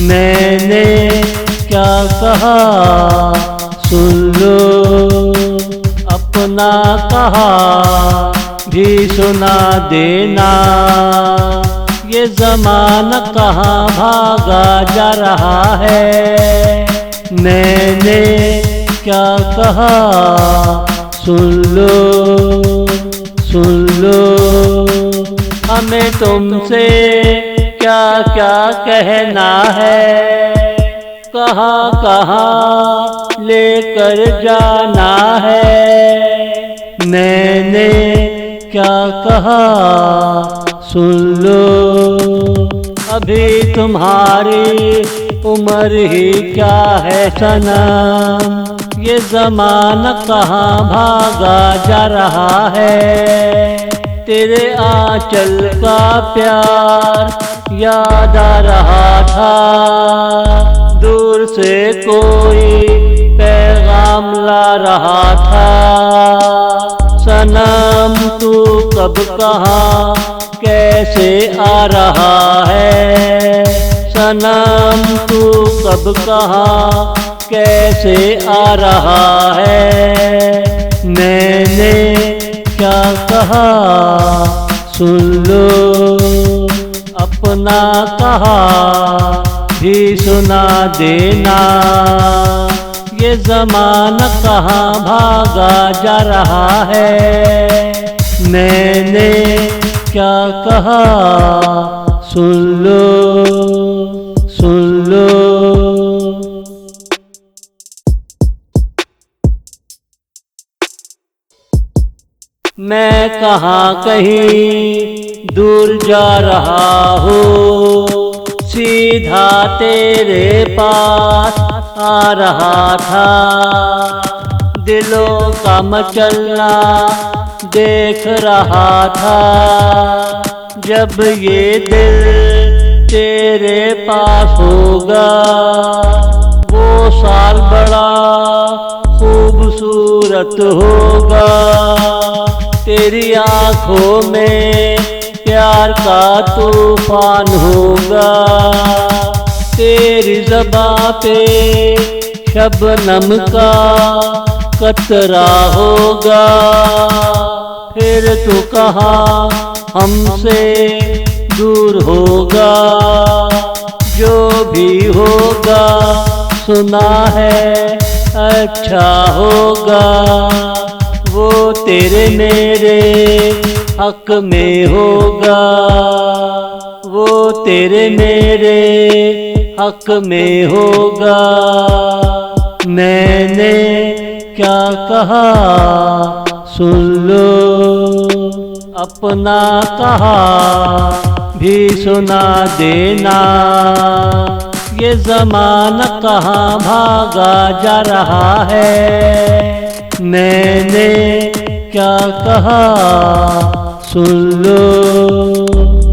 मैंने क्या कहा सुन लो, अपना कहा भी सुना देना। ये ज़माना कहाँ भागा जा रहा है। मैंने क्या कहा सुन लो, सुन लो। हमें तुमसे क्या क्या कहना है, कहाँ कहाँ लेकर जाना है। मैंने क्या कहा सुन लो, अभी तुम्हारी उम्र ही क्या है सनम। ये ज़माना कहाँ भागा जा रहा है। तेरे आंचल का प्यार याद आ रहा था, दूर से कोई पैगाम ला रहा था। सनम तू कब कहाँ कैसे आ रहा है। सनम तू कब कहाँ कैसे आ रहा है। मैंने क्या कहा सुन लो, अपना कहा भी सुना देना। ये ज़माना कहाँ भागा जा रहा है। मैंने क्या कहा सुन लो, सुन लो। मैं कहाँ कहीं दूर जा रहा हूँ, सीधा तेरे पास आ रहा था। दिलों का मचलना देख रहा था, जब ये दिल तेरे पास होगा। वो साल बड़ा खूबसूरत होगा, तेरी आँखों में प्यार का तूफान होगा। तेरी ज़बां पे शबनम का कतरा होगा। फिर तू कहाँ हमसे दूर होगा। जो भी होगा सुना है अच्छा होगा। वो तेरे मेरे हक में होगा। वो तेरे मेरे हक में होगा। मैंने क्या कहा सुन लो, अपना कहा भी सुना देना। ये ज़माना कहाँ भागा जा रहा है। मैंने क्या कहा सुन लो।